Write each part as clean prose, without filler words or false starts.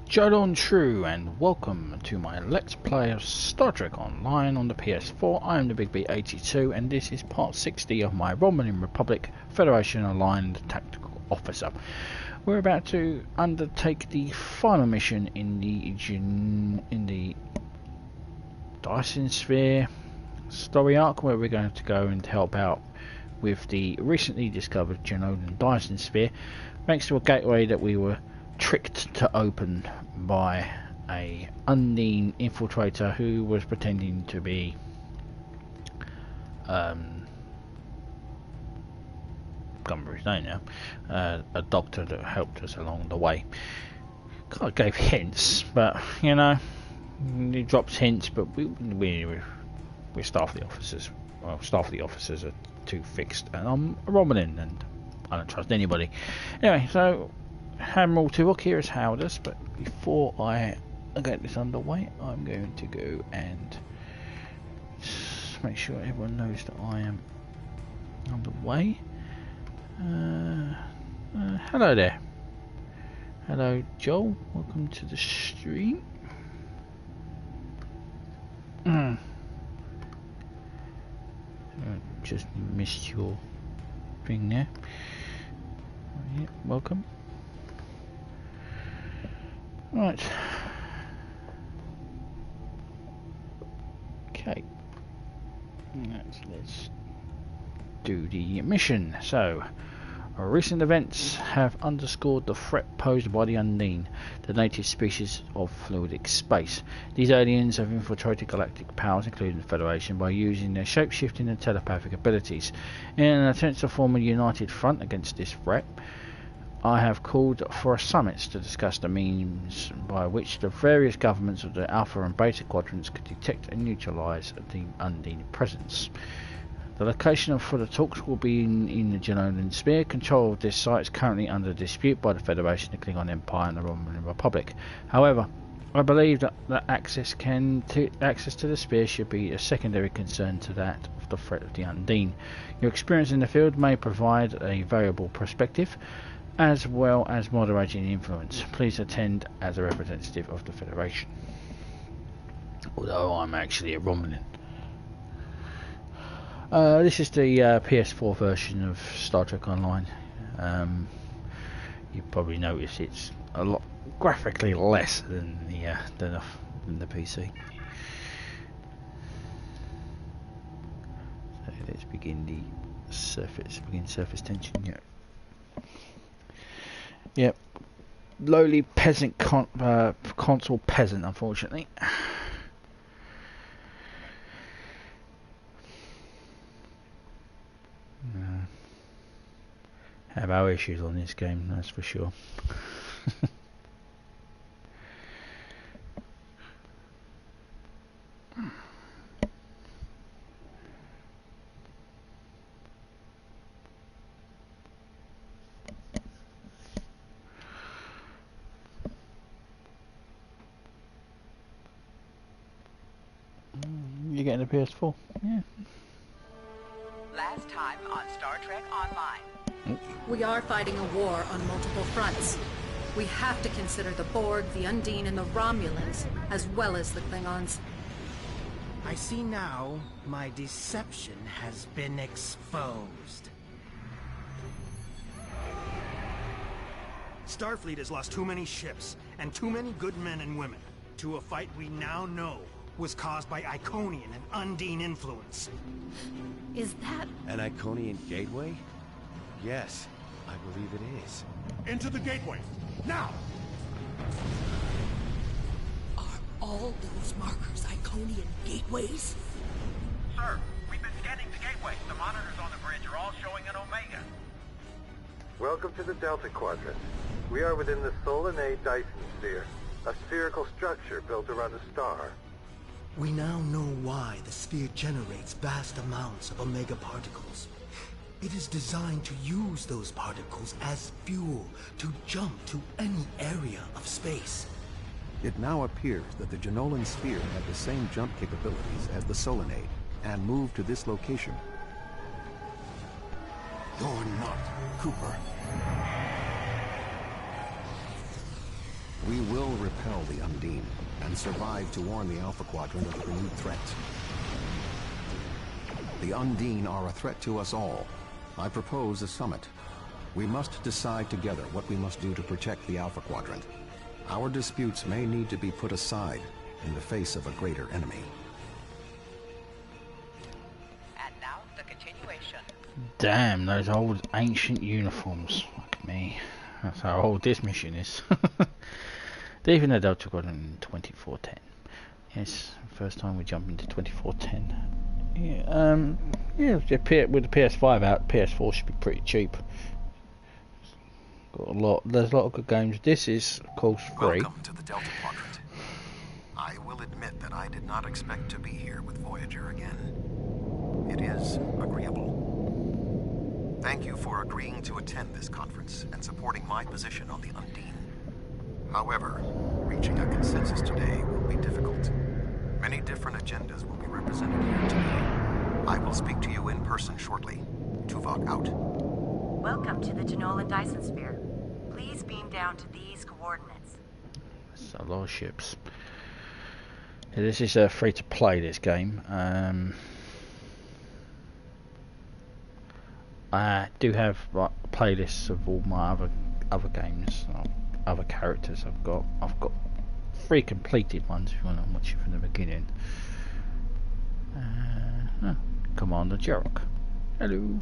Jeloan True, and welcome to my Let's Play of Star Trek Online on the PS4. I am the Big B82, and this is part 60 of my Romulan Republic Federation Aligned Tactical Officer. We're about to undertake the final mission in the Dyson Sphere story arc, where we're going to go and help out with the recently discovered Jeonlan Dyson Sphere, thanks to a gateway that we were tricked to open by a Undine infiltrator who was pretending to be can't remember his name now, a doctor that helped us along the way. Kind of gave hints, but you know, he drops hints, but we're staff of the officers. Well, staff of the officers are too fixed, and I'm a Romulan and I don't trust anybody. Anyway, so Admiral Tuvok here has held us, but before I get this underway, I'm going to go and make sure everyone knows that I am underway. Hello there. Hello, Joel. Welcome to the stream. Just missed your thing there. Yeah, welcome. Right. Okay. Let's do the mission. So, recent events have underscored the threat posed by the Undine, the native species of fluidic space. These aliens have infiltrated galactic powers, including the Federation, by using their shape-shifting and telepathic abilities. In an attempt to form a united front against this threat, I have called for a summit to discuss the means by which the various governments of the Alpha and Beta quadrants could detect and neutralise the Undine presence. The location for the talks will be in the Jeonlan Sphere. Control of this site is currently under dispute by the Federation, the Klingon Empire and the Romulan Republic. However, I believe that access to the sphere should be a secondary concern to that of the threat of the Undine. Your experience in the field may provide a valuable perspective, as well as moderating influence. Please attend as a representative of the Federation. Although I'm actually a Romulan. This is the PS4 version of Star Trek Online. You probably notice it's a lot graphically less than the PC. So let's begin the surface. Surface tension. Yeah. Yep, lowly peasant console peasant, unfortunately. Have our issues on this game, that's for sure. You're getting a PS4? Yeah. Last time on Star Trek Online. We are fighting a war on multiple fronts. We have to consider the Borg, the Undine, and the Romulans, as well as the Klingons. I see now my deception has been exposed. Starfleet has lost too many ships and too many good men and women to a fight we now know was caused by Iconian and Undine influence. Is that an Iconian gateway? Yes, I believe it is. Into the gateway, now! Are all those markers Iconian gateways? Sir, we've been scanning the gateway. The monitors on the bridge are all showing an Omega. Welcome to the Delta Quadrant. We are within the Solanae Dyson Sphere, a spherical structure built around a star. We now know why the sphere generates vast amounts of Omega particles. It is designed to use those particles as fuel to jump to any area of space. It now appears that the Jeonlan Sphere had the same jump capabilities as the Solanae, and moved to this location. You're not Cooper. We will repel the Undine and survive to warn the Alpha Quadrant of the renewed threat. The Undine are a threat to us all. I propose a summit. We must decide together what we must do to protect the Alpha Quadrant. Our disputes may need to be put aside in the face of a greater enemy. And now, the continuation. Damn, those old ancient uniforms. Fuck me. That's how old this mission is. Deep in the Delta Quadrant in 2410. Yes, first time we jump into 2410. Yeah, with the PS5 out, PS4 should be pretty cheap. There's a lot of good games. This is, of course, free. Welcome to the Delta Quadrant. I will admit that I did not expect to be here with Voyager again. It is agreeable. Thank you for agreeing to attend this conference and supporting my position on the Undine. However, reaching a consensus today will be difficult. Many different agendas will be represented here today. I will speak to you in person shortly. Tuvok out. Welcome to the Jeonlan Dyson Sphere. Please beam down to these coordinates. There's a lot of ships. Yeah, this is free to play, this game. I do have playlists of all my other games, other characters I've got. I've got 3 completed ones if you want to watch it from the beginning. Commander Jeroc. Hello.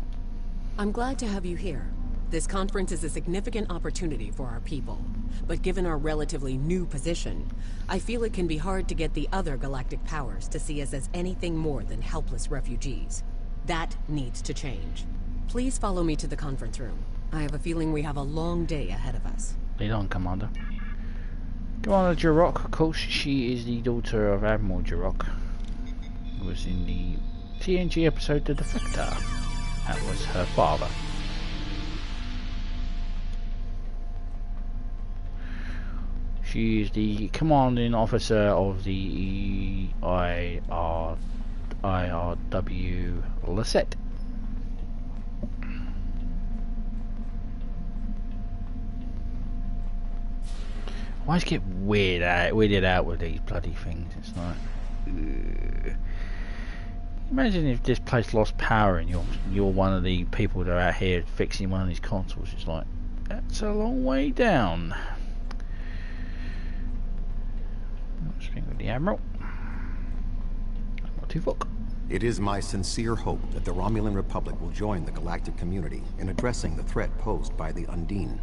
I'm glad to have you here. This conference is a significant opportunity for our people, but given our relatively new position, I feel it can be hard to get the other galactic powers to see us as anything more than helpless refugees. That needs to change. Please follow me to the conference room. I have a feeling we have a long day ahead of us. Lead on, Commander. Commander Jeroc, of course, she is the daughter of Admiral Tuvok, who was in the TNG episode The Defector. That was her father. She is the commanding officer of the IRW Lisette. Why does it get weirded out with these bloody things? It's like, imagine if this place lost power and you're one of the people that are out here fixing one of these consoles. It's like, that's a long way down. Speaking with the Admiral. Admiral Tuvok. It is my sincere hope that the Romulan Republic will join the galactic community in addressing the threat posed by the Undine.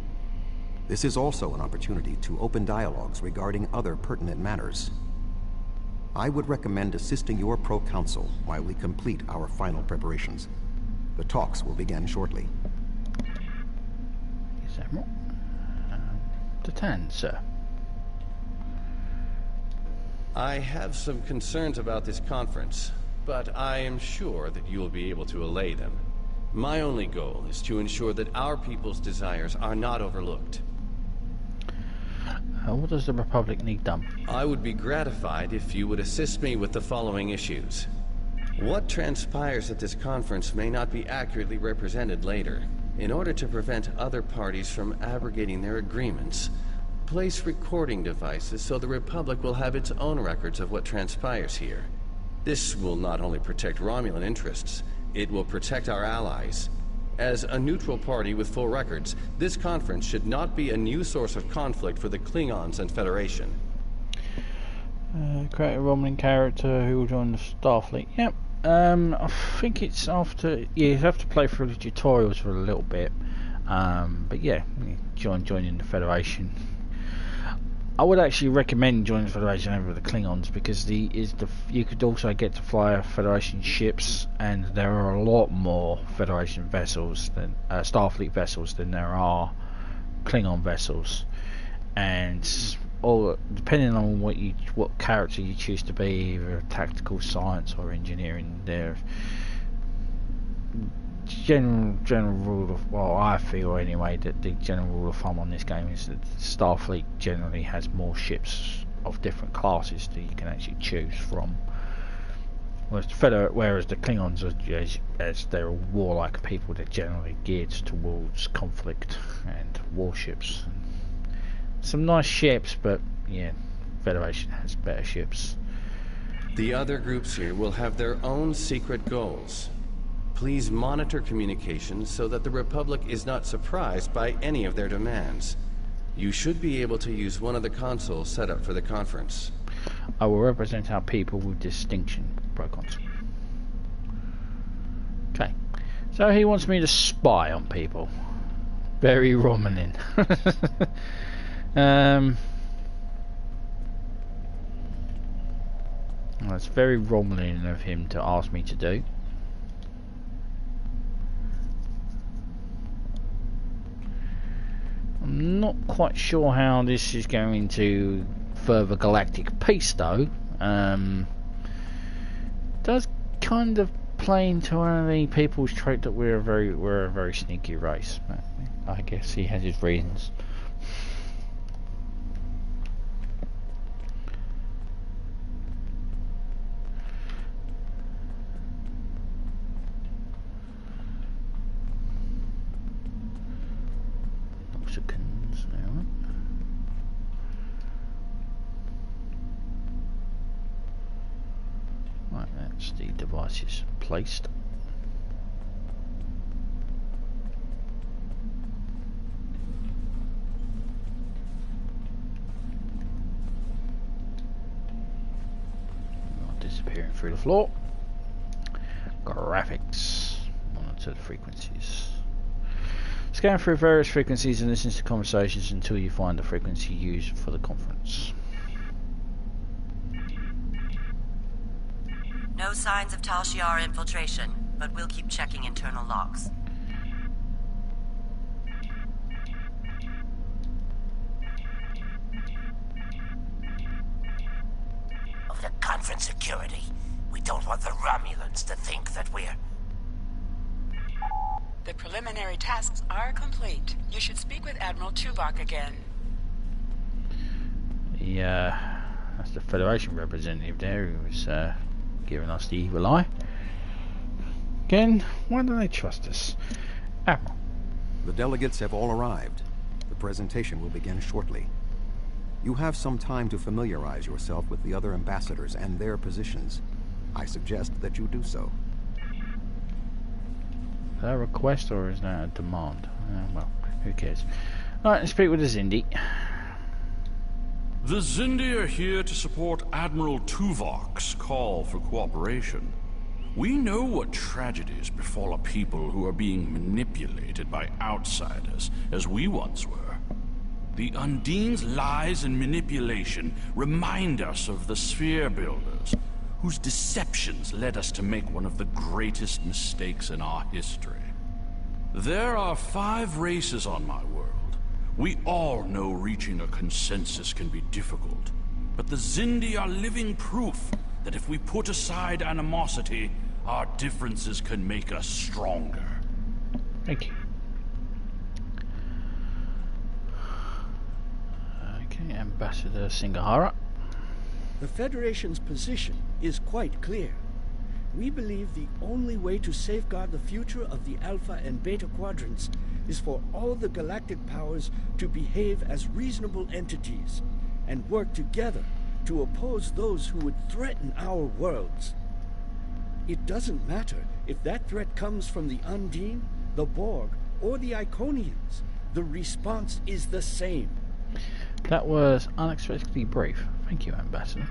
This is also an opportunity to open dialogues regarding other pertinent matters. I would recommend assisting your pro-council while we complete our final preparations. The talks will begin shortly. Yes, Admiral. Tatan, sir. I have some concerns about this conference, but I am sure that you will be able to allay them. My only goal is to ensure that our people's desires are not overlooked. What does the Republic need done? I would be gratified if you would assist me with the following issues. What transpires at this conference may not be accurately represented later. In order to prevent other parties from abrogating their agreements, place recording devices so the Republic will have its own records of what transpires here. This will not only protect Romulan interests, it will protect our allies. As a neutral party with full records, this conference should not be a new source of conflict for the Klingons and Federation. Create a Romulan character who will join the Starfleet. Yep. I think it's after. Yeah, you have to play through the tutorials for a little bit. But yeah, joining the Federation. I would actually recommend joining the Federation over the Klingons because you could also get to fly Federation ships, and there are a lot more Federation vessels than Starfleet vessels than there are Klingon vessels, and all depending on what character you choose to be, either tactical, science, or engineering. There, general rule of, well, I feel anyway that the general rule of thumb on this game is that Starfleet generally has more ships of different classes that you can actually choose from, whereas the Klingons are, as they're warlike people, they're generally geared towards conflict and warships. some nice ships, but yeah, Federation has better ships. The other groups here will have their own secret goals. Please monitor communications so that the Republic is not surprised by any of their demands. You should be able to use one of the consoles set up for the conference. I will represent our people with distinction, Proconsul. Okay, so he wants me to spy on people. Very Romulan. That's very Romulan of him to ask me to do. I'm not quite sure how this is going to further galactic peace, though. Does kind of play into one of the people's trait that we're a very sneaky race. But I guess he has his reasons. Right, that's the devices placed. Disappearing through the floor. Graphics. Monitor the frequencies. Scan through various frequencies and listen to conversations until you find the frequency used for the conference. No signs of Tal Shiar infiltration, but we'll keep checking internal logs. Of the conference security, we don't want the Romulans to think that we're... The preliminary tasks are complete. You should speak with Admiral Tuvok again. Yeah, that's the Federation representative there who was giving us the evil eye. Again, why don't they trust us? Admiral. The delegates have all arrived. The presentation will begin shortly. You have some time to familiarize yourself with the other ambassadors and their positions. I suggest that you do so. Is that a request or is that a demand? Well, who cares? Alright, let's speak with the Xindi. The Xindi are here to support Admiral Tuvok's call for cooperation. We know what tragedies befall a people who are being manipulated by outsiders, as we once were. The Undine's lies and manipulation remind us of the Sphere Builders, whose deceptions led us to make one of the greatest mistakes in our history. There are 5 races on my world. We all know reaching a consensus can be difficult, but the Xindi are living proof that if we put aside animosity, our differences can make us stronger. Thank you. Okay, Ambassador Singhara. The Federation's position is quite clear. We believe the only way to safeguard the future of the Alpha and Beta Quadrants is for all the galactic powers to behave as reasonable entities and work together to oppose those who would threaten our worlds. It doesn't matter if that threat comes from the Undine, the Borg, or the Iconians. The response is the same. That was unexpectedly brief. Thank you, Ambassador.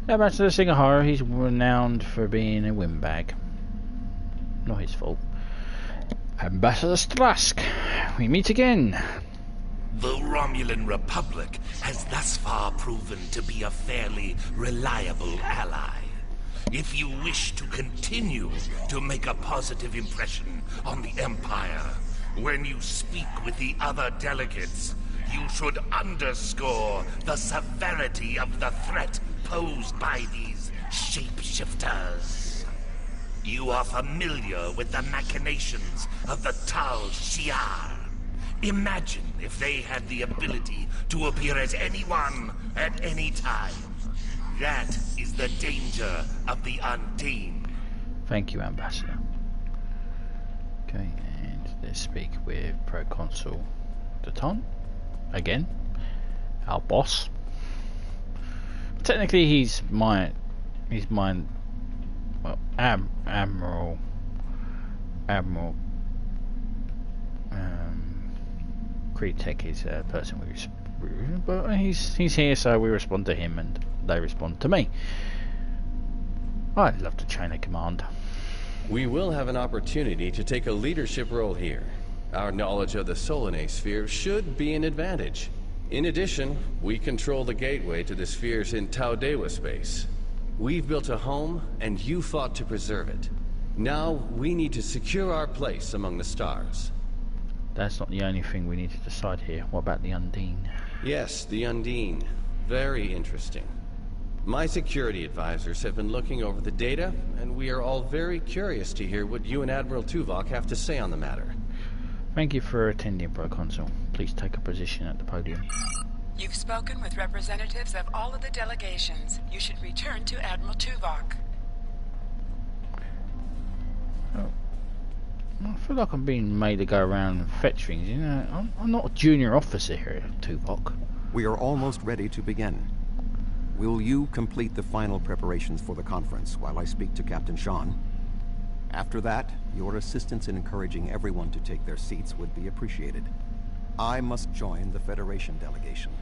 Ambassador Singhara, he's renowned for being a windbag. Not his fault. Ambassador Strask, we meet again. The Romulan Republic has thus far proven to be a fairly reliable ally. If you wish to continue to make a positive impression on the Empire, when you speak with the other delegates, you should underscore the severity of the threat posed by these shapeshifters. You are familiar with the machinations of the Tal Shiar. Imagine if they had the ability to appear as anyone at any time. That is the danger of the Undine. Thank you, Ambassador. Okay, and let's speak with Proconsul Daton again. our boss. Technically, he's my well, Admiral. Kretek is a person but he's here, so we respond to him, and they respond to me. I'd love to chain a command. We will have an opportunity to take a leadership role here. Our knowledge of the Solanae Sphere should be an advantage. In addition, we control the gateway to the spheres in Taudewa space. We've built a home, and you fought to preserve it. Now, we need to secure our place among the stars. That's not the only thing we need to decide here. What about the Undine? Yes, the Undine. Very interesting. My security advisors have been looking over the data, and we are all very curious to hear what you and Admiral Tuvok have to say on the matter. Thank you for attending, Proconsul. Please take a position at the podium. You've spoken with representatives of all of the delegations. You should return to Admiral Tuvok. Oh. I feel like I'm being made to go around and fetch things, you know. I'm not a junior officer here at Tuvok. We are almost ready to begin. Will you complete the final preparations for the conference while I speak to Captain Sean? After that, your assistance in encouraging everyone to take their seats would be appreciated. I must join the Federation delegation.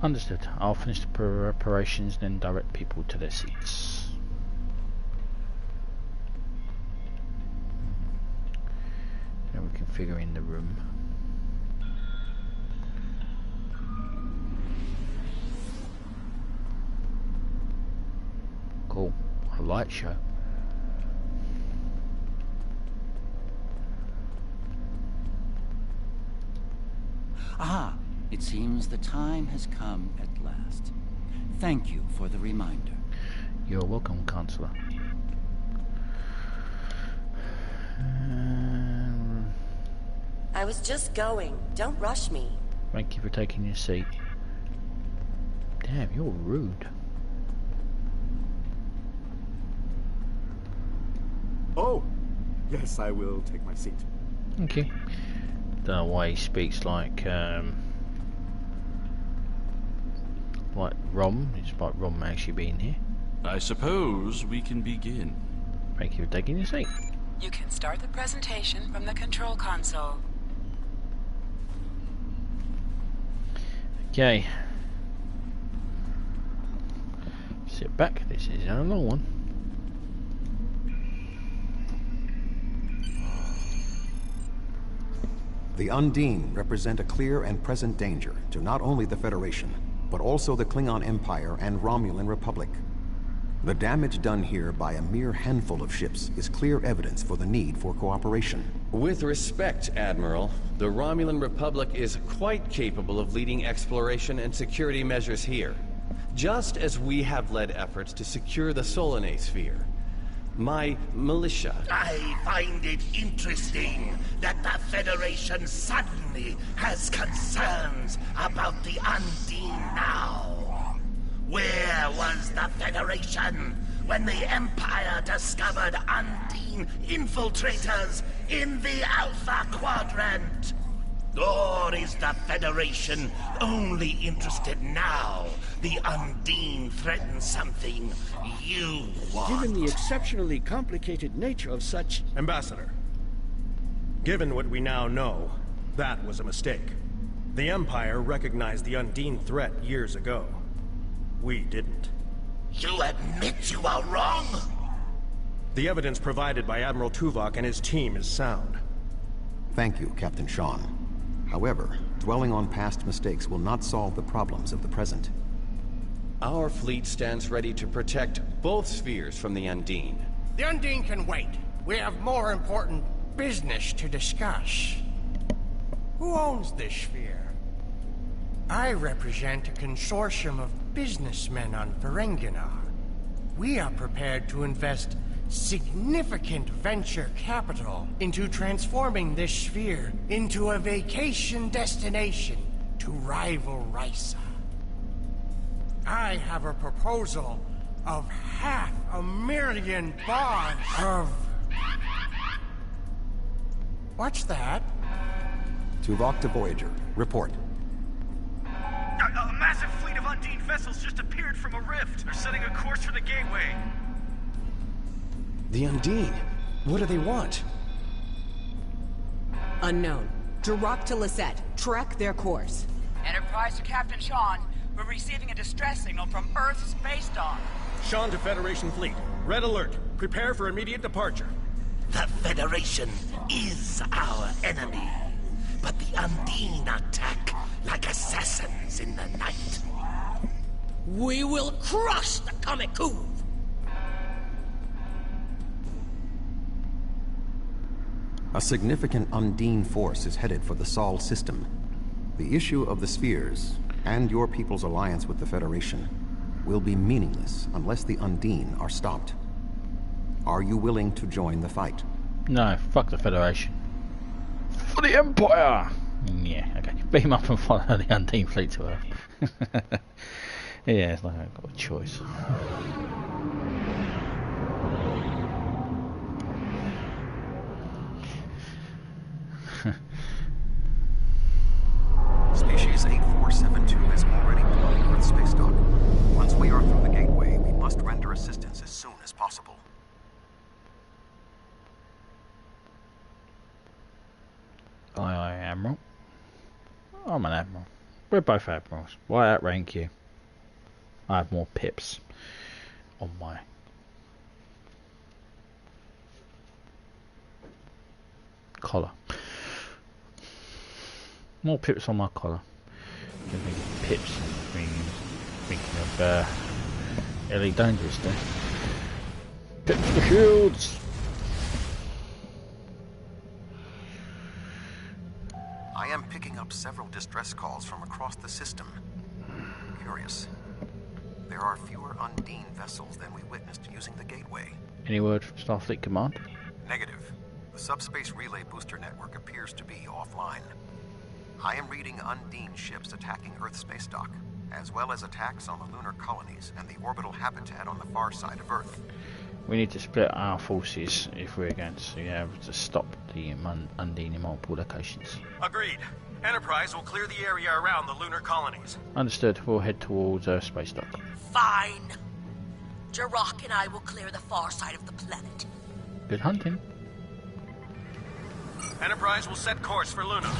Understood. I'll finish the preparations, then direct people to their seats. Now we can figure in the room. Cool. A light show. Ah, it seems the time has come at last. Thank you for the reminder. You're welcome, Counselor. I was just going. Don't rush me. Thank you for taking your seat. Damn, you're rude. Oh, yes, I will take my seat. Okay. Don't know why he speaks like Rom, despite Rom actually being here. I suppose we can begin. Thank you for taking your seat. You can start the presentation from the control console. Okay. Sit back, this is a long one. The Undine represent a clear and present danger to not only the Federation, but also the Klingon Empire and Romulan Republic. The damage done here by a mere handful of ships is clear evidence for the need for cooperation. With respect, Admiral, the Romulan Republic is quite capable of leading exploration and security measures here, just as we have led efforts to secure the Solanae Sphere. My militia... I find it interesting that the Federation suddenly has concerns about the Undine now. Where was the Federation when the Empire discovered Undine infiltrators in the Alpha Quadrant? Or is the Federation only interested now the Undine threatens something you want? Given the exceptionally complicated nature of such... Ambassador, given what we now know, that was a mistake. The Empire recognized the Undine threat years ago. We didn't. You admit you are wrong? The evidence provided by Admiral Tuvok and his team is sound. Thank you, Captain Sean. However, dwelling on past mistakes will not solve the problems of the present. Our fleet stands ready to protect both spheres from the Undine. The Undine can wait. We have more important business to discuss. Who owns this sphere? I represent a consortium of businessmen on Ferenginar. We are prepared to invest significant venture capital into transforming this sphere into a vacation destination to rival Risa. I have a proposal of $500,000 bonds of... What's that? Tuvok to Voyager. Report. massive fleet of Undine vessels just appeared from a rift. They're setting a course for the gateway. The Undine? What do they want? Unknown. Direct to Lisette. Track their course. Enterprise to Captain Sean. We're receiving a distress signal from Earth's space dock. Sean to Federation Fleet. Red alert. Prepare for immediate departure. The Federation is our enemy. But the Undine attack like assassins in the night. We will crush the Comic-Coup! A significant Undine force is headed for the Sol system. The issue of the spheres, and your people's alliance with the Federation, will be meaningless unless the Undine are stopped. Are you willing to join the fight? No, fuck the Federation. For the Empire! Yeah, okay. Beam up and follow the Undine fleet to Earth. Yeah, it's like I've got a choice. Species 8472 is already deployed Earth space dock. Once we are through the gateway, we must render assistance as soon as possible. Aye, aye, Admiral. I'm an Admiral. We're both Admirals. Why outrank you? I have more pips on my collar. More pips on my collar. Pips. Thinking of Ellie Dangerous there. Pips for shields. I am picking up several distress calls from across the system. Curious. There are fewer Undine vessels than we witnessed using the gateway. Any word from Starfleet Command? Negative. The subspace relay booster network appears to be offline. I am reading Undine ships attacking Earth space dock, as well as attacks on the lunar colonies and the orbital habitat on the far side of Earth. We need to split our forces if we're going to be able to stop the Undine in multiple locations. Agreed. Enterprise will clear the area around the lunar colonies. Understood. We'll head towards space dock. Fine. Jirok and I will clear the far side of the planet. Good hunting. Enterprise will set course for Luna.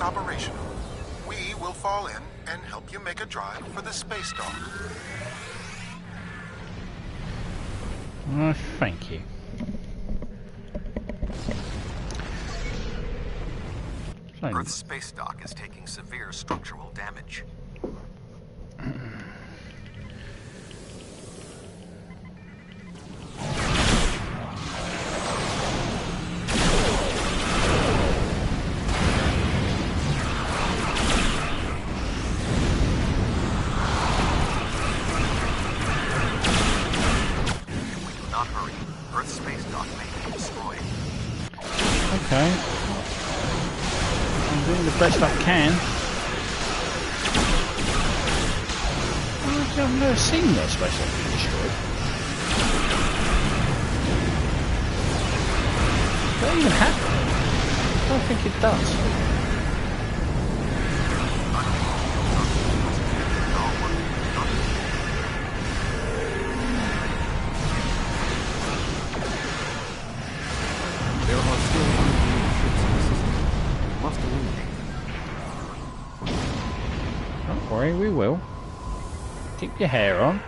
Operational. We will fall in and help you make a drive for the space dock. Thank you. Earth's space dock is taking severe structural damage. Okay. I'm doing the best I can. I've never seen that space dock being destroyed. Does that even happen? I don't think it does. We will. Keep your hair on.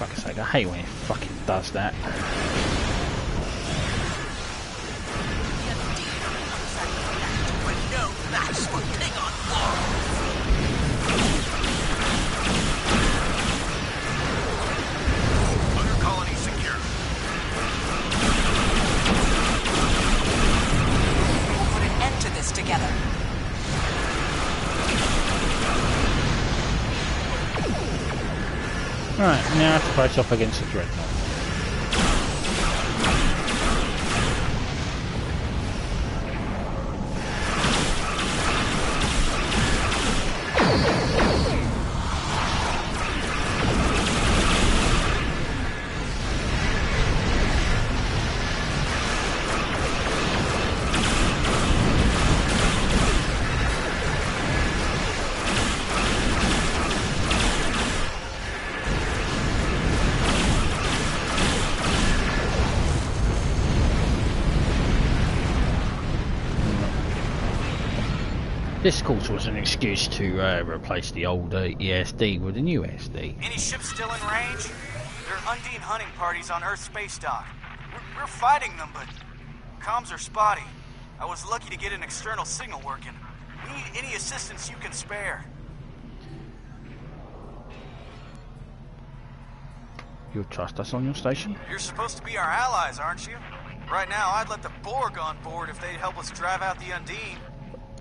fuck's sake, I hate when it fucking does that. No match for Klingon war. Other colony secure. We'll put an end to this together. Right, now I have to face off against the Dreadnought. This, of course, was an excuse to replace the old ESD with a new SD. Any ships still in range? There are Undine hunting parties on Earth space dock. We're fighting them, but comms are spotty. I was lucky to get an external signal working. We need any assistance you can spare. You'll trust us on your station? You're supposed to be our allies, aren't you? Right now, I'd let the Borg on board if they'd help us drive out the Undine.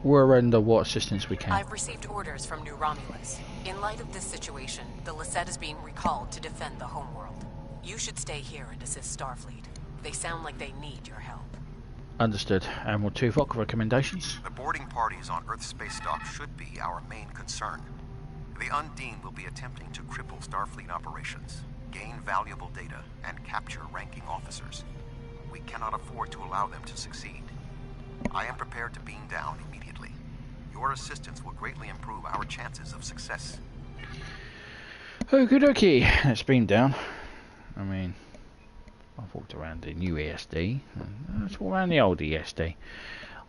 We'll render what assistance we can. I've received orders from New Romulus. In light of this situation, the Lisette is being recalled to defend the homeworld. You should stay here and assist Starfleet. They sound like they need your help. Understood. Admiral Tuvok, recommendations? The boarding parties on Earth's space dock should be our main concern. The Undine will be attempting to cripple Starfleet operations, gain valuable data, and capture ranking officers. We cannot afford to allow them to succeed. I am prepared to beam down immediately. Your assistance will greatly improve our chances of success. Okie dokie. Let's beam down. I mean, I've walked around the new ESD. Let's walk around the old ESD.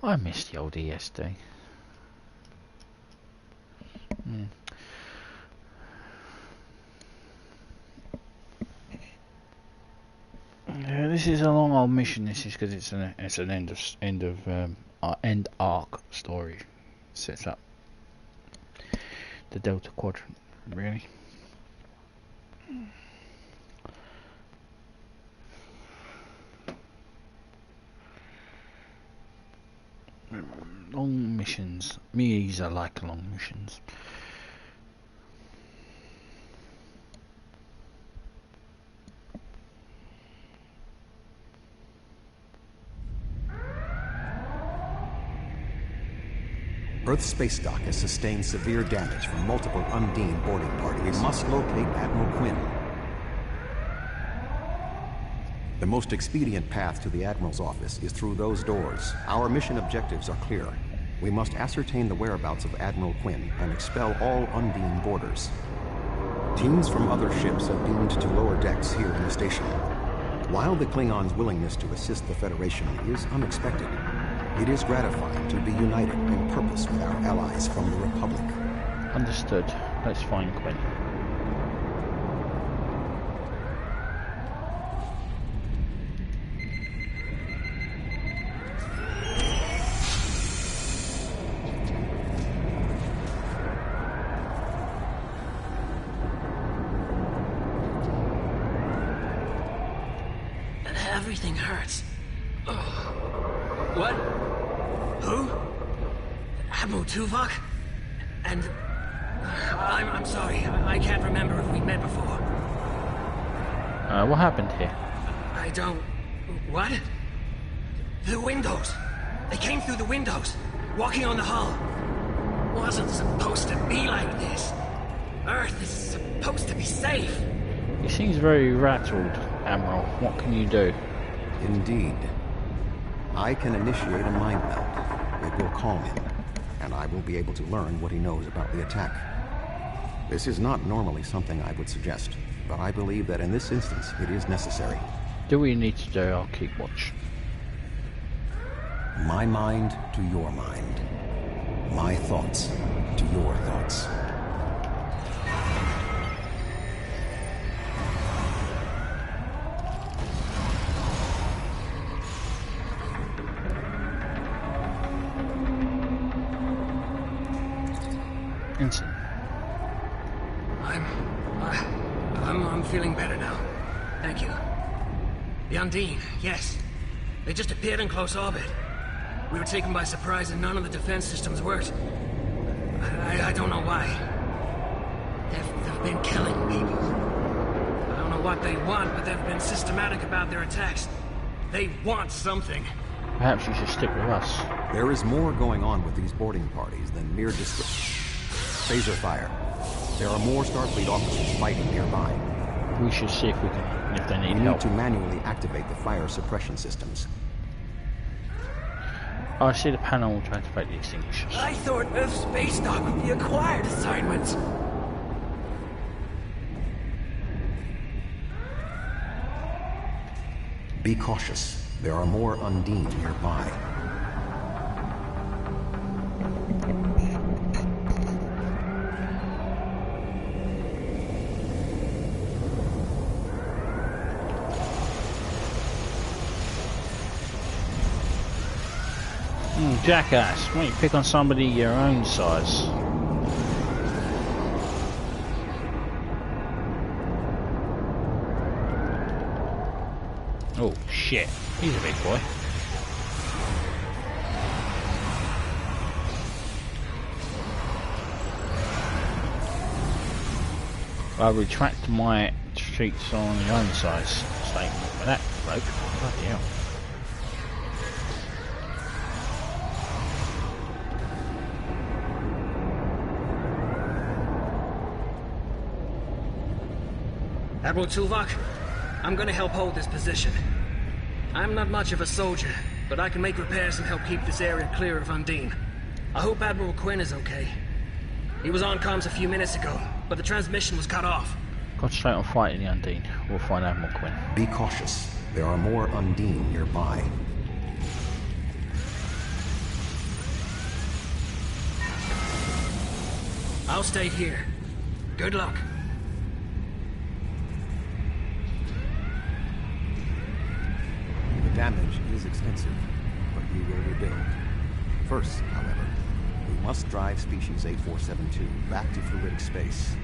I miss the old ESD. This is a long old mission. This is because it's an end arc story. Sets up the Delta Quadrant, really. Long missions. I like long missions. Earth's space dock has sustained severe damage from multiple Undine boarding parties. We must locate Admiral Quinn. The most expedient path to the Admiral's office is through those doors. Our mission objectives are clear. We must ascertain the whereabouts of Admiral Quinn and expel all Undine boarders. Teams from other ships have beamed to lower decks here in the station. While the Klingons' willingness to assist the Federation is unexpected, it is gratifying to be united in purpose with our allies from the Republic. Understood. Let's find Quinn. Everything hurts. What? Who? Admiral Tuvok? And... I'm sorry, I can't remember if we met before. What happened here? I don't... What? The windows! They came through the windows, walking on the hull. Wasn't supposed to be like this. Earth is supposed to be safe. He seems very rattled, Admiral. What can you do? Indeed. I can initiate a mind meld. It will calm him, and I will be able to learn what he knows about the attack. This is not normally something I would suggest, but I believe that in this instance it is necessary. Do we need to do? I'll keep watch. My mind to your mind. My thoughts to your thoughts. Ensign. I'm feeling better now. Thank you. The Undine, yes. They just appeared in close orbit. We were taken by surprise and none of the defense systems worked. I don't know why. They've been killing people. I don't know what they want, but they've been systematic about their attacks. They want something. Perhaps you should stick with us. There is more going on with these boarding parties than mere phaser fire. There are more Starfleet officers fighting nearby. We should see if we can, if they need help. We need to manually activate the fire suppression systems. Oh, I see the panel to activate the extinguishers. I thought Earth Space Dock would be acquired assignments. Be cautious. There are more Undine nearby. Jackass, why don't you pick on somebody your own size? Oh shit, he's a big boy. I retract my streets on your own size statement for that bloke. Bloody hell. Admiral Tuvok, I'm gonna help hold this position. I'm not much of a soldier, but I can make repairs and help keep this area clear of Undine. I hope Admiral Quinn is okay. He was on comms a few minutes ago, but the transmission was cut off. Concentrate on fighting the Undine. We'll find Admiral Quinn. Be cautious. There are more Undine nearby. I'll stay here. Good luck. The damage is extensive, but we will rebuild. First, however, we must drive species 8472 back to fluidic space.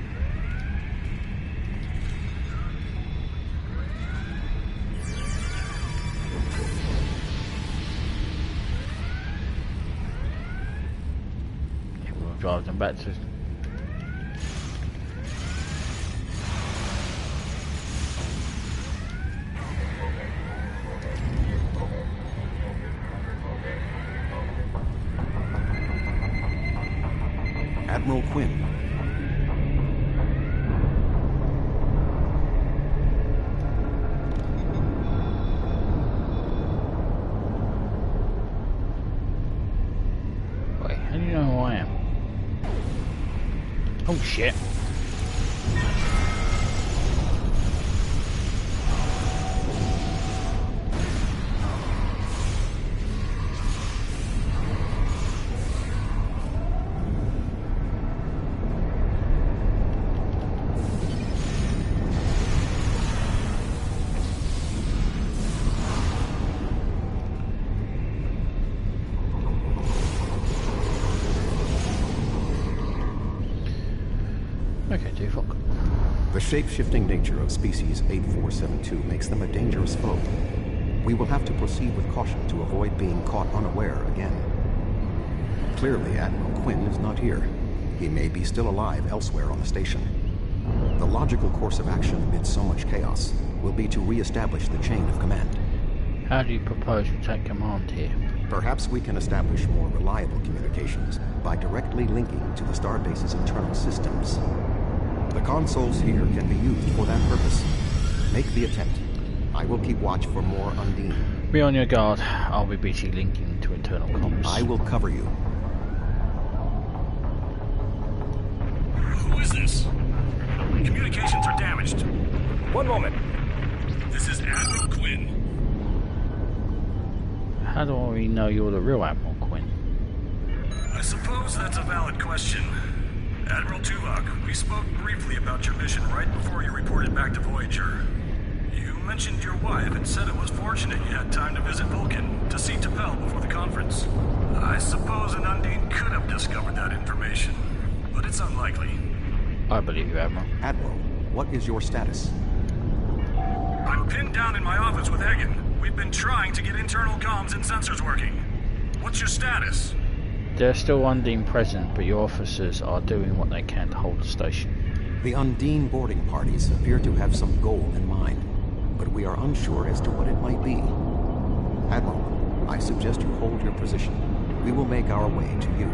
We'll drive them back to... Admiral Quinn. Wait, how do you know who I am? Oh shit. Okay, Tuvok. The shape-shifting nature of species 8472 makes them a dangerous foe. We will have to proceed with caution to avoid being caught unaware again. Clearly, Admiral Quinn is not here. He may be still alive elsewhere on the station. The logical course of action amid so much chaos will be to re-establish the chain of command. How do you propose we take command here? Perhaps we can establish more reliable communications by directly linking to the Starbase's internal systems. The consoles here can be used for that purpose. Make the attempt. I will keep watch for more Undine. Be on your guard. I'll be busy linking to internal comms. I will cover you. Who is this? Communications are damaged. One moment. This is Admiral Quinn. How do we know you're the real Admiral Quinn? I suppose that's a valid question. Admiral Tuvok, we spoke briefly about your mission right before you reported back to Voyager. You mentioned your wife and said it was fortunate you had time to visit Vulcan to see T'Pel before the conference. I suppose an Undine could have discovered that information, but it That's unlikely. I believe you, Admiral. Admiral, what is your status? I'm pinned down in my office with Egan. We've been trying to get internal comms and sensors working. What's your status? There are still Undine present, but your officers are doing what they can to hold the station. The Undine boarding parties appear to have some goal in mind, but we are unsure as to what it might be. Admiral, I suggest you hold your position. We will make our way to you.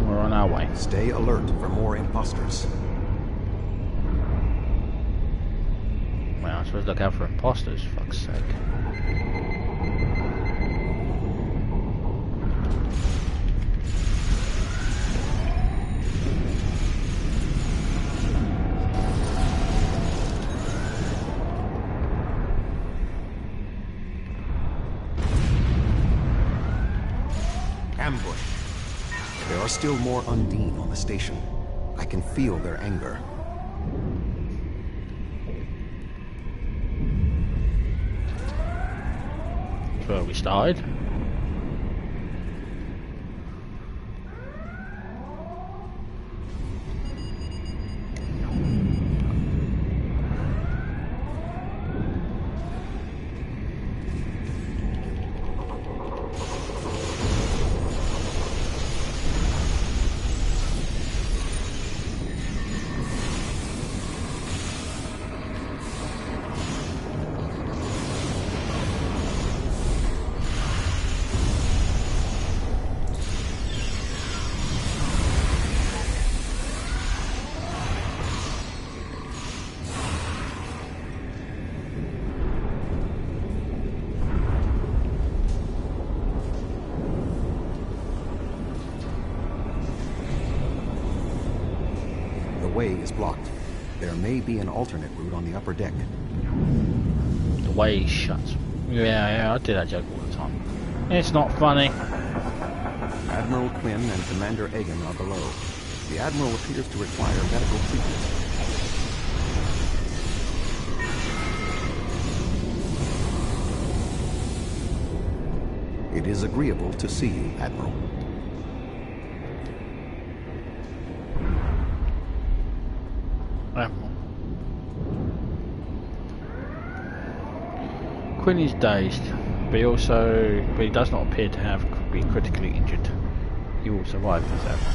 We're on our way. Stay alert for more imposters. Well, I'm supposed to look out for imposters, fuck's sake. Ambush. There are still more Undine on the station. I can feel their anger. That's where we started. The way is blocked. There may be an alternate route on the upper deck. The way is shut. Yeah, I do that joke all the time. It's not funny. Admiral Quinn and Commander Egan are below. The Admiral appears to require medical treatment. It is agreeable to see you, Admiral. Quinn is dazed, but he does not appear to be critically injured. He will survive this ever.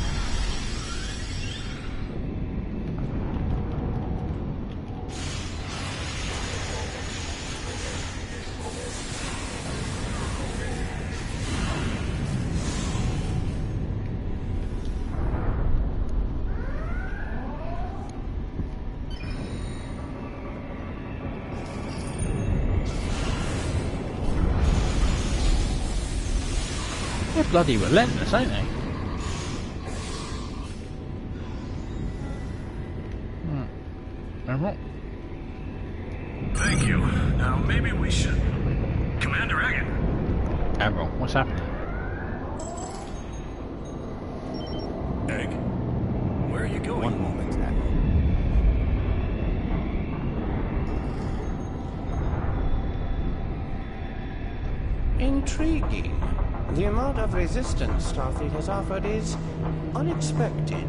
They're bloody relentless, ain't they? Thank you. Now maybe we should... Commander Egan. Admiral, what's happening? Egg, where are you going? One moment, Admiral. Intriguing. The amount of resistance Starfleet has offered is unexpected.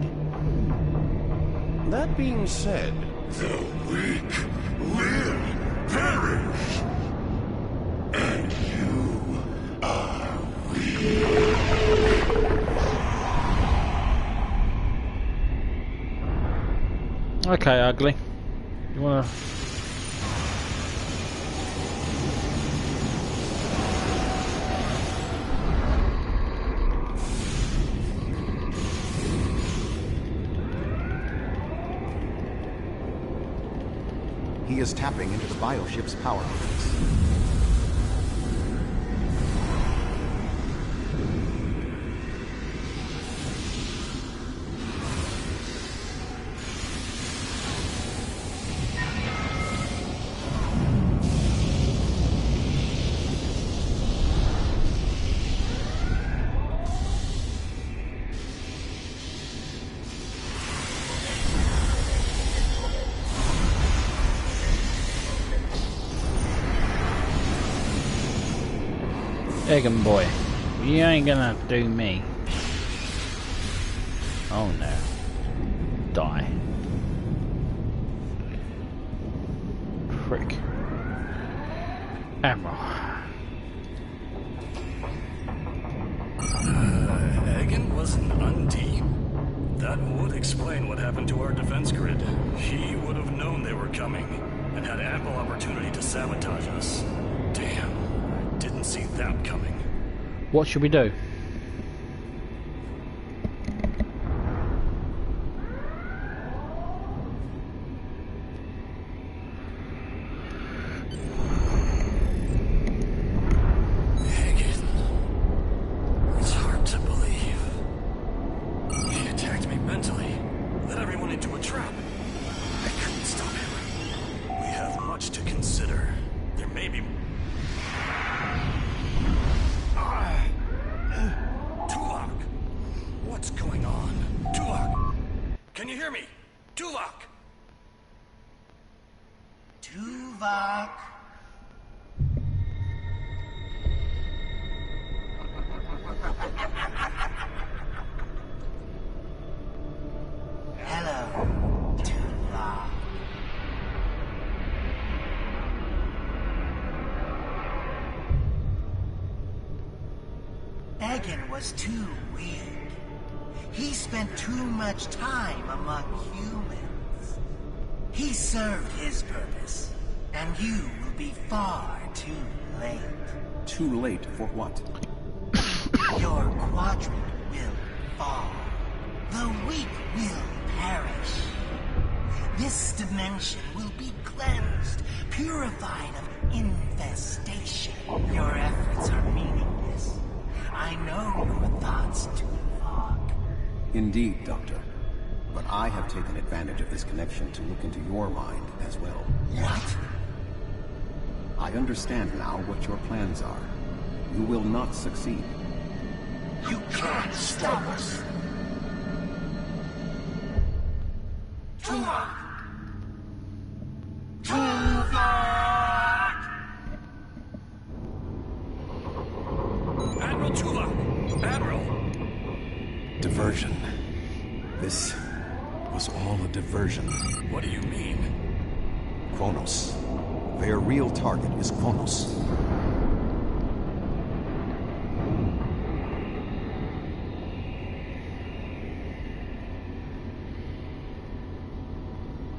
That being said... The weak will perish. And you are weak. Okay, ugly. You wanna... He is tapping into the bioship's power outlets. Egan boy, you ain't gonna do me. Oh no. Die. Frick. Admiral. Egan was an Undine. That would explain what happened to our defense grid. He would have known they were coming, and had ample opportunity to sabotage us. Damn, I didn't see that coming. What should we do? Tuvok. Hello, Tuvok. Egan was too weak. He spent too much time among humans. He served his purpose, and you will be far too late. Too late for what? Your quadrant will fall. The weak will perish. This dimension will be cleansed, purified of infestation. Your efforts are meaningless. I know your thoughts, Tuvok. Indeed, Doctor. But I have taken advantage of this connection to look into your mind as well. What? I understand now what your plans are. You will not succeed. You can't stop us. Tuvok! Tuvok! Admiral Tuvok! Admiral! Diversion. This was all a diversion. What do you mean? Kronos. Their real target is Kronos.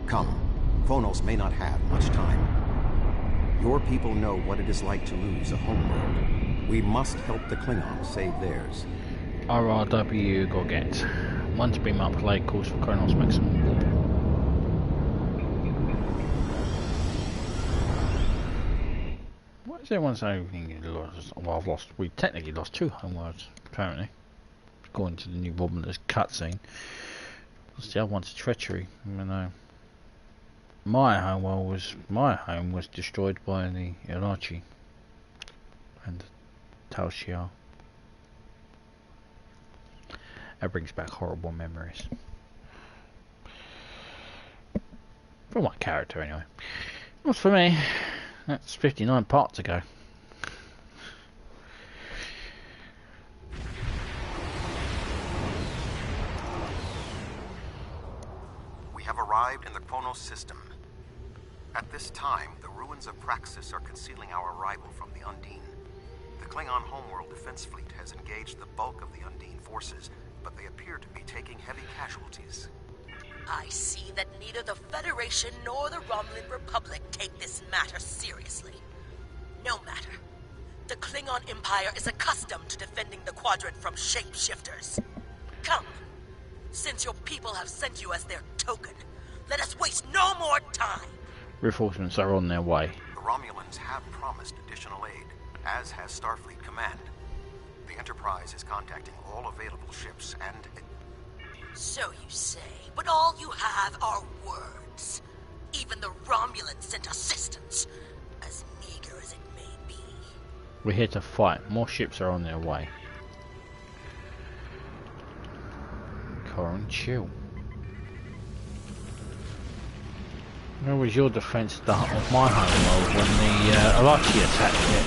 Come. Kronos may not have much time. Your people know what it is like to lose a homeworld. We must help the Klingons save theirs. RRW Gorget. One to beam up play calls for Kronos maximum warp. What is everyone saying? Well, I've lost. We technically lost 2 homeworlds, apparently. According to the new Romulan cutscene. What's the other one's treachery? I don't know. My home was destroyed by the Irachi and Tal Shiar. That brings back horrible memories. For my character, anyway. Not for me. That's 59 parts ago. We have arrived in the Kronos system. At this time, the ruins of Praxis are concealing our arrival from the Undine. The Klingon homeworld defense fleet has engaged the bulk of the Undine forces, but they appear to be taking heavy casualties. I see that neither the Federation nor the Romulan Republic take this matter seriously. No matter. The Klingon Empire is accustomed to defending the Quadrant from shapeshifters. Come. Since your people have sent you as their token, let us waste no more time. Reinforcements are on their way. The Romulans have promised additional aid, as has Starfleet Command. The Enterprise is contacting all available ships and... So you say, but all you have are words. Even the Romulans sent assistance, as meager as it may be. We're here to fight. More ships are on their way. Corin, chill. Where was your defense start of my homeworld when the Irachi attacked it?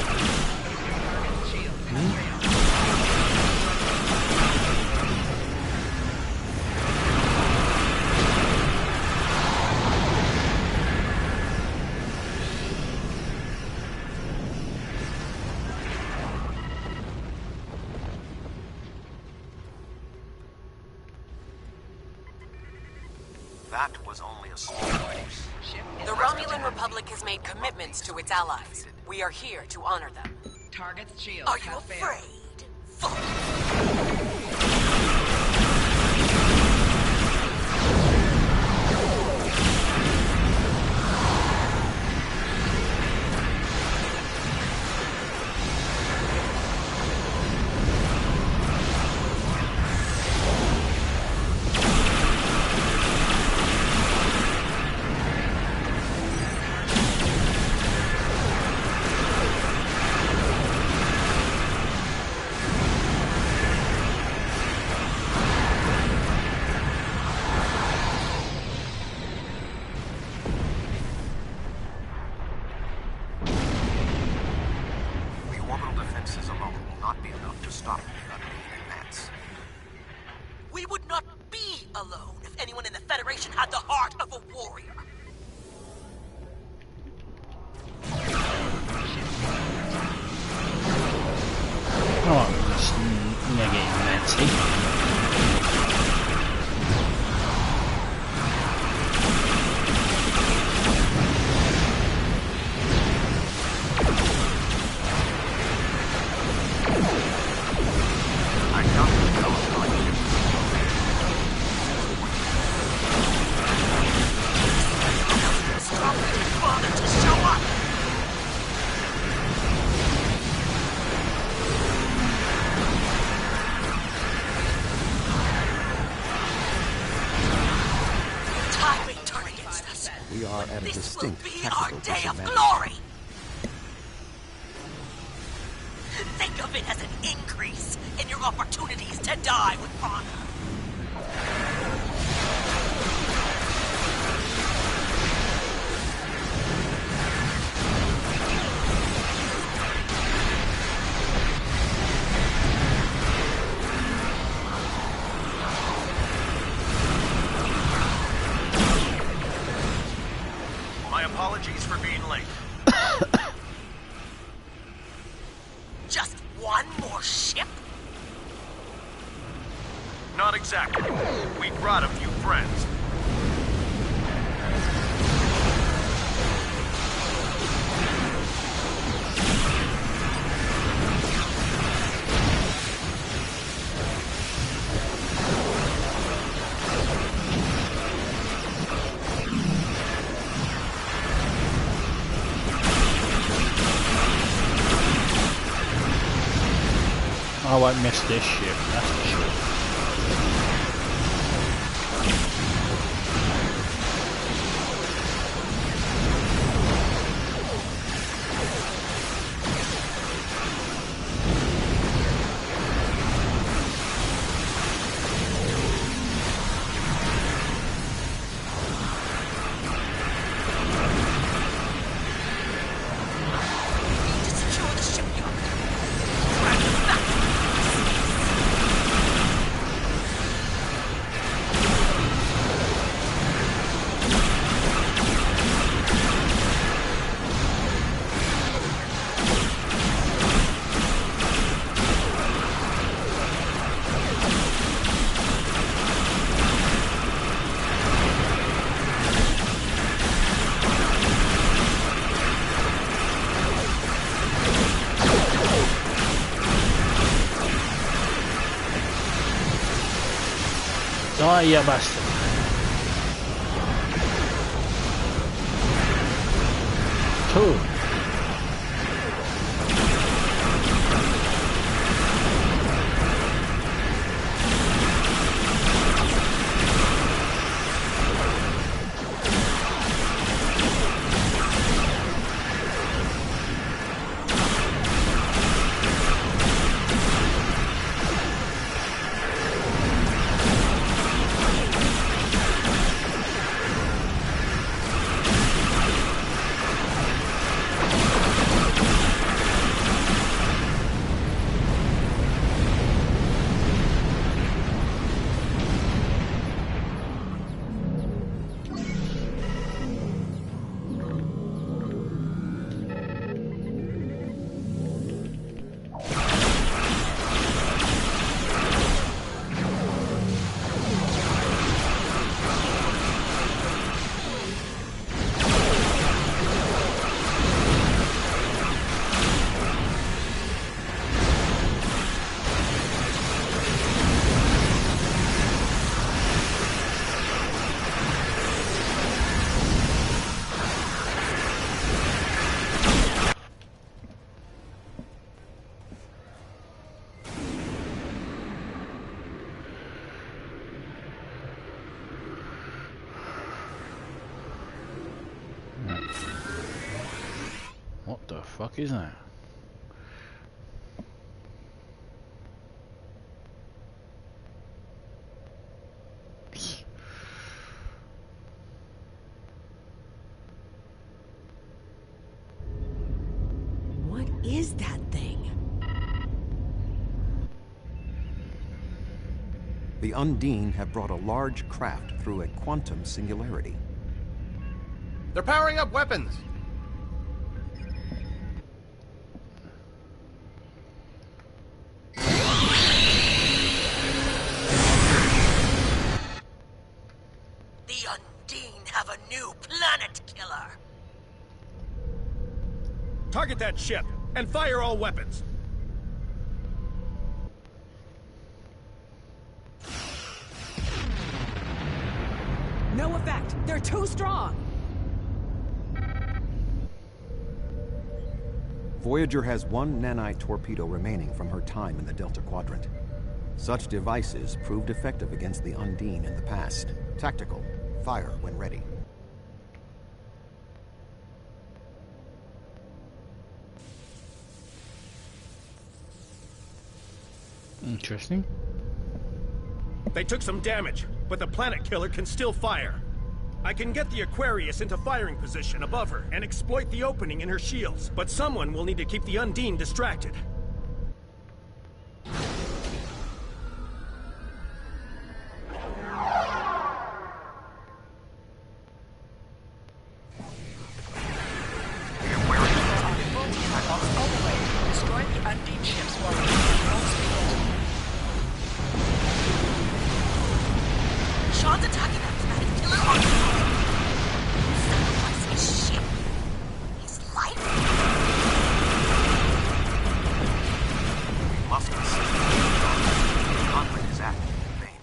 That was only a small force. The Romulan Republic has made commitments to its allies. We are here to honor them. Target's shields Are you have failed. afraid? We would not be alone if anyone in the Federation had the heart of a warrior. Oh, it's negative Nancy. We are at a distinct This will be our tactical day of disadvantage. glory! Think of it as an increase in your opportunities to die with honor. My apologies for being late. Just one more ship? Not exactly. We brought a few friends. I won't miss this ship, that's for sure. Die, you bastard. Two. fuck is that? What is that thing? The Undine have brought a large craft through a quantum singularity. They're powering up weapons! The Undine have a new planet killer! Target that ship, and fire all weapons! No effect! They're too strong! Voyager has one nanite torpedo remaining from her time in the Delta Quadrant. Such devices proved effective against the Undine in the past. Tactical. Fire when ready. Interesting. They took some damage, but the planet killer can still fire. I can get the Aquarius into firing position above her and exploit the opening in her shields, but someone will need to keep the Undine distracted. Destroy the Undine ships while we control speed. Sean's attacking that planet killer. Sacrifice his ship. His life? We must insist the conflict is active in vain.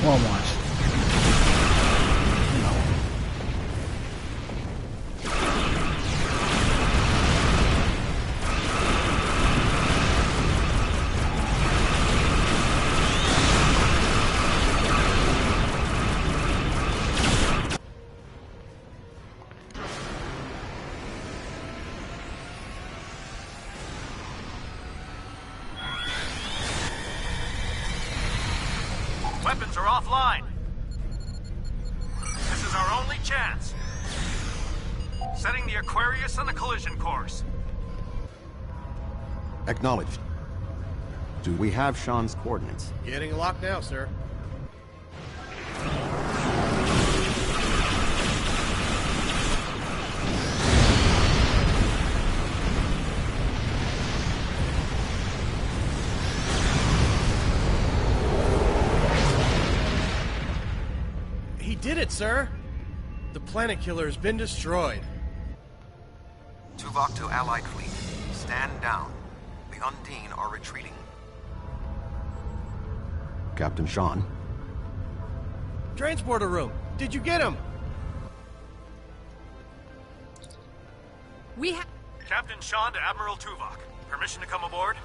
One watch. Weapons are offline. This is our only chance. Setting the Aquarius on a collision course. Acknowledged. Do we have Sean's coordinates? Getting locked now, sir. He did it, sir! The planet killer has been destroyed. Tuvok to Allied fleet. Stand down. The Undine are retreating. Captain Sean. Transporter room! Did you get him? We have... Captain Sean to Admiral Tuvok. Permission to come aboard?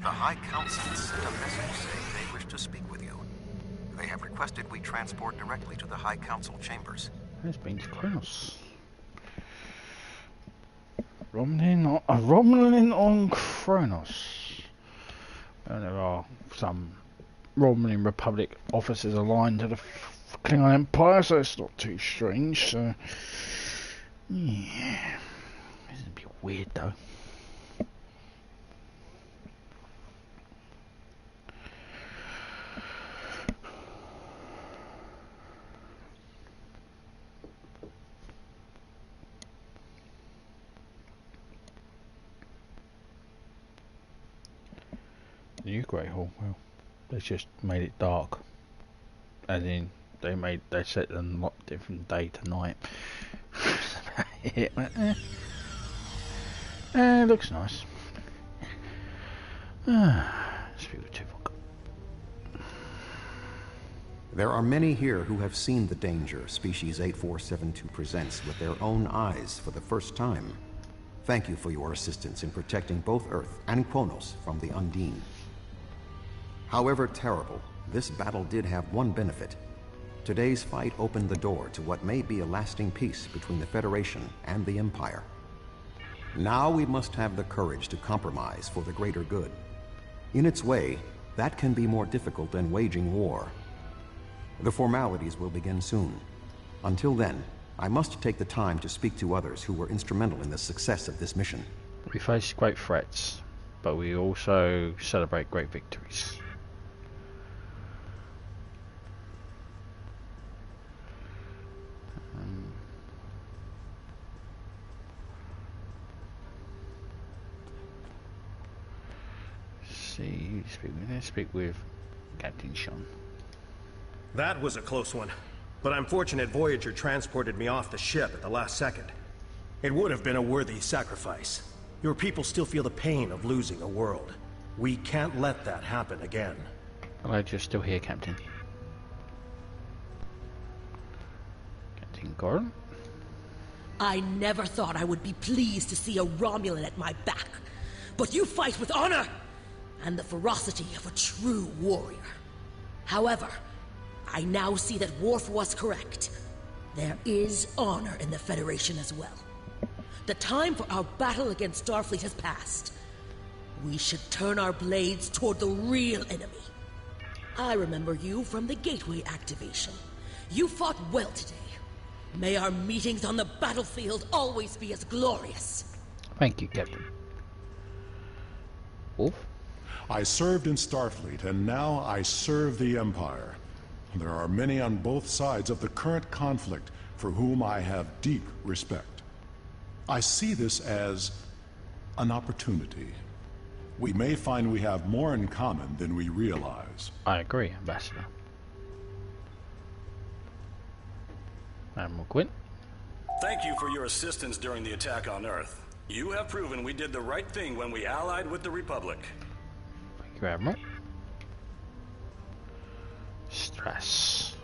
The High Council sent a message saying they wish to speak with you. They have requested we transport directly to the High Council chambers. There's been Kronos. Romulan on Kronos. And there are some Romulan Republic officers aligned to the Klingon Empire, so it's not too strange. So, yeah, it's a bit weird though. New Great Hall, well, they just made it dark, as in they set them a lot different day to night. That's about it, but, it looks nice. Speak with Tuvok. There are many here who have seen the danger Species 8472 presents with their own eyes for the first time. Thank you for your assistance in protecting both Earth and Kronos from the Undine. However terrible, this battle did have one benefit. Today's fight opened the door to what may be a lasting peace between the Federation and the Empire. Now we must have the courage to compromise for the greater good. In its way, that can be more difficult than waging war. The formalities will begin soon. Until then, I must take the time to speak to others who were instrumental in the success of this mission. We face great threats, but we also celebrate great victories. See who to speak with. Let's speak with Captain Sean. That was a close one, but I'm fortunate Voyager transported me off the ship at the last second. It would have been a worthy sacrifice. Your people still feel the pain of losing a world. We can't let that happen again. Glad you're still here, Captain. Captain Gordon? I never thought I would be pleased to see a Romulan at my back. But you fight with honor and the ferocity of a true warrior. However, I now see that Worf was correct. There is honor in the Federation as well. The time for our battle against Starfleet has passed. We should turn our blades toward the real enemy. I remember you from the Gateway activation. You fought well today. May our meetings on the battlefield always be as glorious. Thank you, Captain. Wolf? I served in Starfleet, and now I serve the Empire. There are many on both sides of the current conflict for whom I have deep respect. I see this as an opportunity. We may find we have more in common than we realize. I agree, Ambassador. Admiral Quinn? Thank you for your assistance during the attack on Earth. You have proven we did the right thing when we allied with the Republic. Thank you, Admiral. Stress.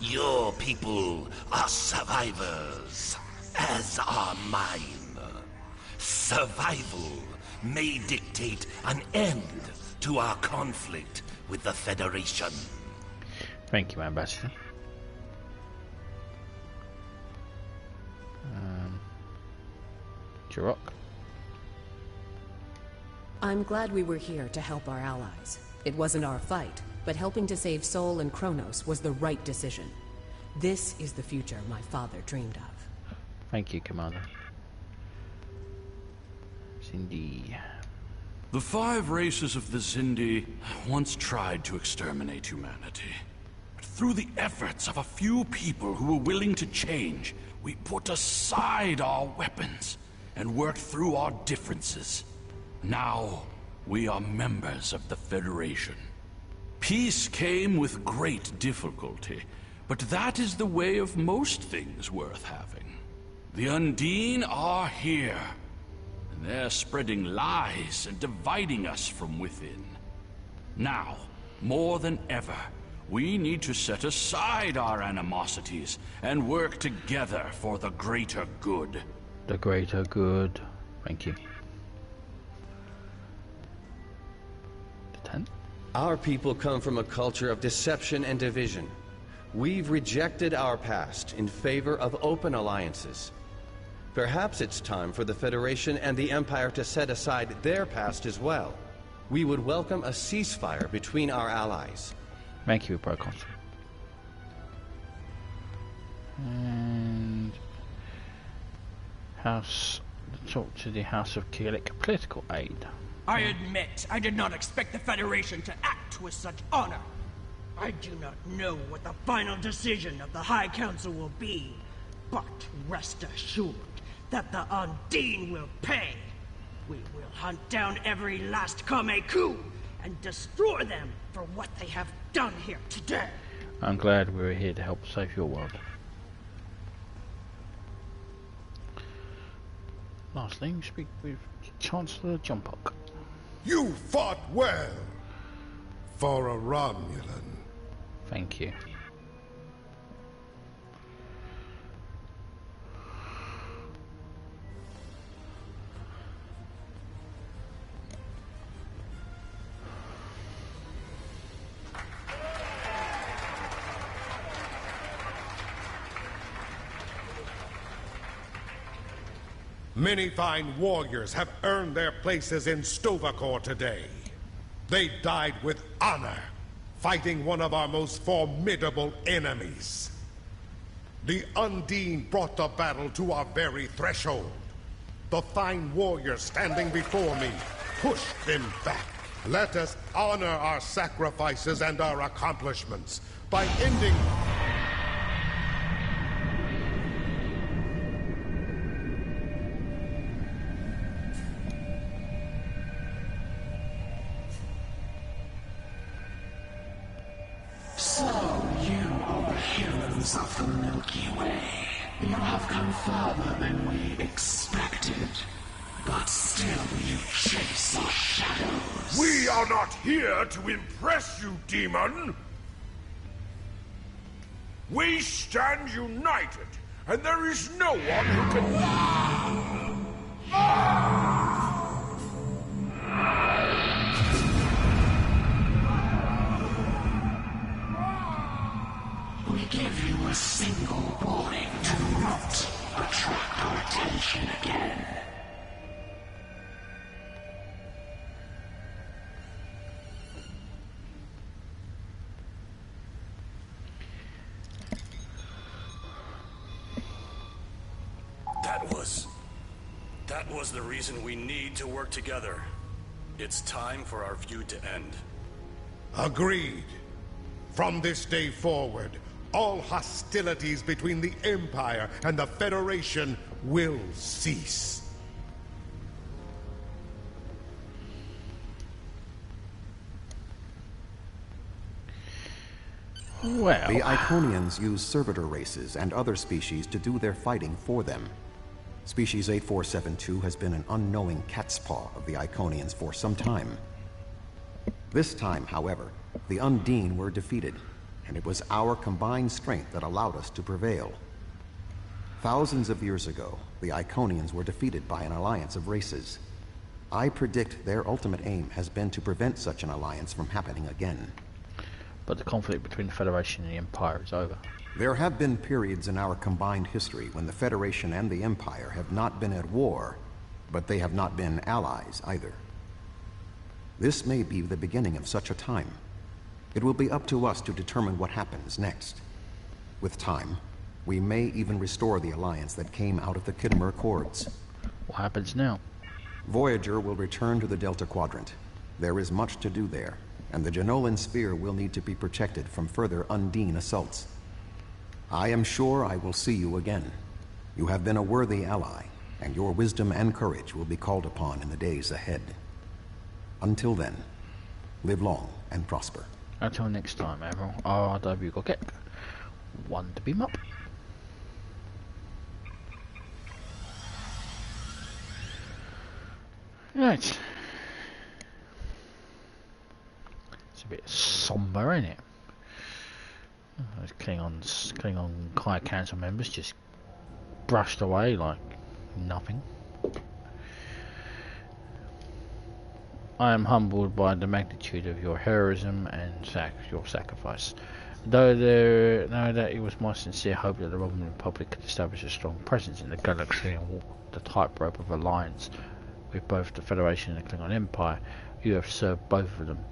Your people are survivors, as are mine. Survival may dictate an end to our conflict with the Federation. Thank you, Ambassador. Jirok? I'm glad we were here to help our allies. It wasn't our fight, but helping to save Sol and Kronos was the right decision. This is the future my father dreamed of. Thank you, Commander. Xindi. The 5 races of the Xindi once tried to exterminate humanity. But through the efforts of a few people who were willing to change, we put aside our weapons and worked through our differences. Now, we are members of the Federation. Peace came with great difficulty, but that is the way of most things worth having. The Undine are here, and they're spreading lies and dividing us from within. Now, more than ever, we need to set aside our animosities and work together for the greater good. The greater good. Thank you. Our people come from a culture of deception and division. We've rejected our past in favor of open alliances. Perhaps it's time for the Federation and the Empire to set aside their past as well. We would welcome a ceasefire between our allies. Thank you, Procons. And talk to the House of Kilik political aid. I admit, I did not expect the Federation to act with such honor. I do not know what the final decision of the High Council will be, but rest assured that the Undine will pay. We will hunt down every last Kameku and destroy them for what they have done here today. I'm glad we're here to help save your world. Lastly, we speak with Chancellor Jumpok. You fought well. for a Romulan. Thank you. Many fine warriors have earned their places in Tuvok today. They died with honor, fighting one of our most formidable enemies. The Undine brought the battle to our very threshold. The fine warriors standing before me pushed them back. Let us honor our sacrifices and our accomplishments by ending... So, you are the humans of the Milky Way. You have come further than we expected. But still you chase our shadows. We are not here to impress you, demon! We stand united, and there is no one who can... We give you a single warning to not attract our attention again. That was the reason we need to work together. It's time for our feud to end. Agreed. From this day forward, all hostilities between the Empire and the Federation will cease. Well... The Iconians use servitor races and other species to do their fighting for them. Species 8472 has been an unknowing catspaw of the Iconians for some time. This time, however, the Undine were defeated, and it was our combined strength that allowed us to prevail. Thousands of years ago, the Iconians were defeated by an alliance of races. I predict their ultimate aim has been to prevent such an alliance from happening again. But the conflict between the Federation and the Empire is over. There have been periods in our combined history when the Federation and the Empire have not been at war, but they have not been allies either. This may be the beginning of such a time. It will be up to us to determine what happens next. With time, we may even restore the alliance that came out of the Khitomer Accords. What happens now? Voyager will return to the Delta Quadrant. There is much to do there, and the Jeonlan Sphere will need to be protected from further Undine assaults. I am sure I will see you again. You have been a worthy ally, and your wisdom and courage will be called upon in the days ahead. Until then, live long and prosper. Until next time, Admiral R.W. Gokek. One to beam up. Right. It's a bit somber, isn't it? Those Klingon High Council members just brushed away like nothing. I am humbled by the magnitude of your heroism and your sacrifice. Know that it was my sincere hope that the Romulan Republic could establish a strong presence in the galaxy and walk the tightrope of alliance with both the Federation and the Klingon Empire. You have served both of them.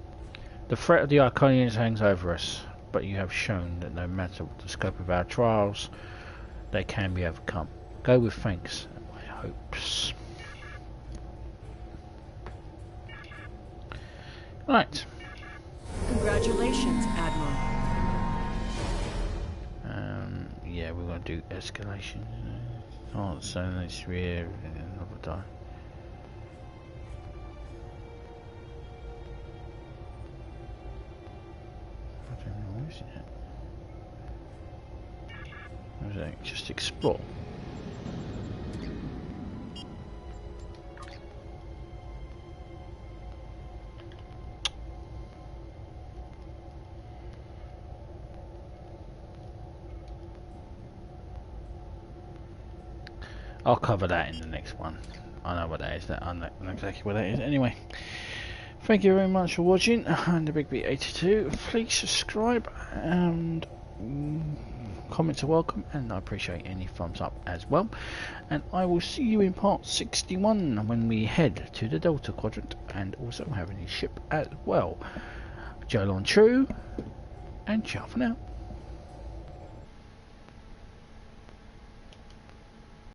The threat of the Iconians hangs over us, but you have shown that no matter what the scope of our trials, they can be overcome. Go with thanks and my hopes. Right. Congratulations, Admiral. Yeah, we're going to do escalation. Oh, so nice rear another die. I don't know, where is it? Where is it? Just explore. I'll cover that in the next one. I know what that is. I know exactly what that is. Anyway, thank you very much for watching. And the Big B82. Please subscribe and comments are welcome, and I appreciate any thumbs up as well. And I will see you in part 61 when we head to the Delta Quadrant and also have a new ship as well. Jeloan True, and ciao for now.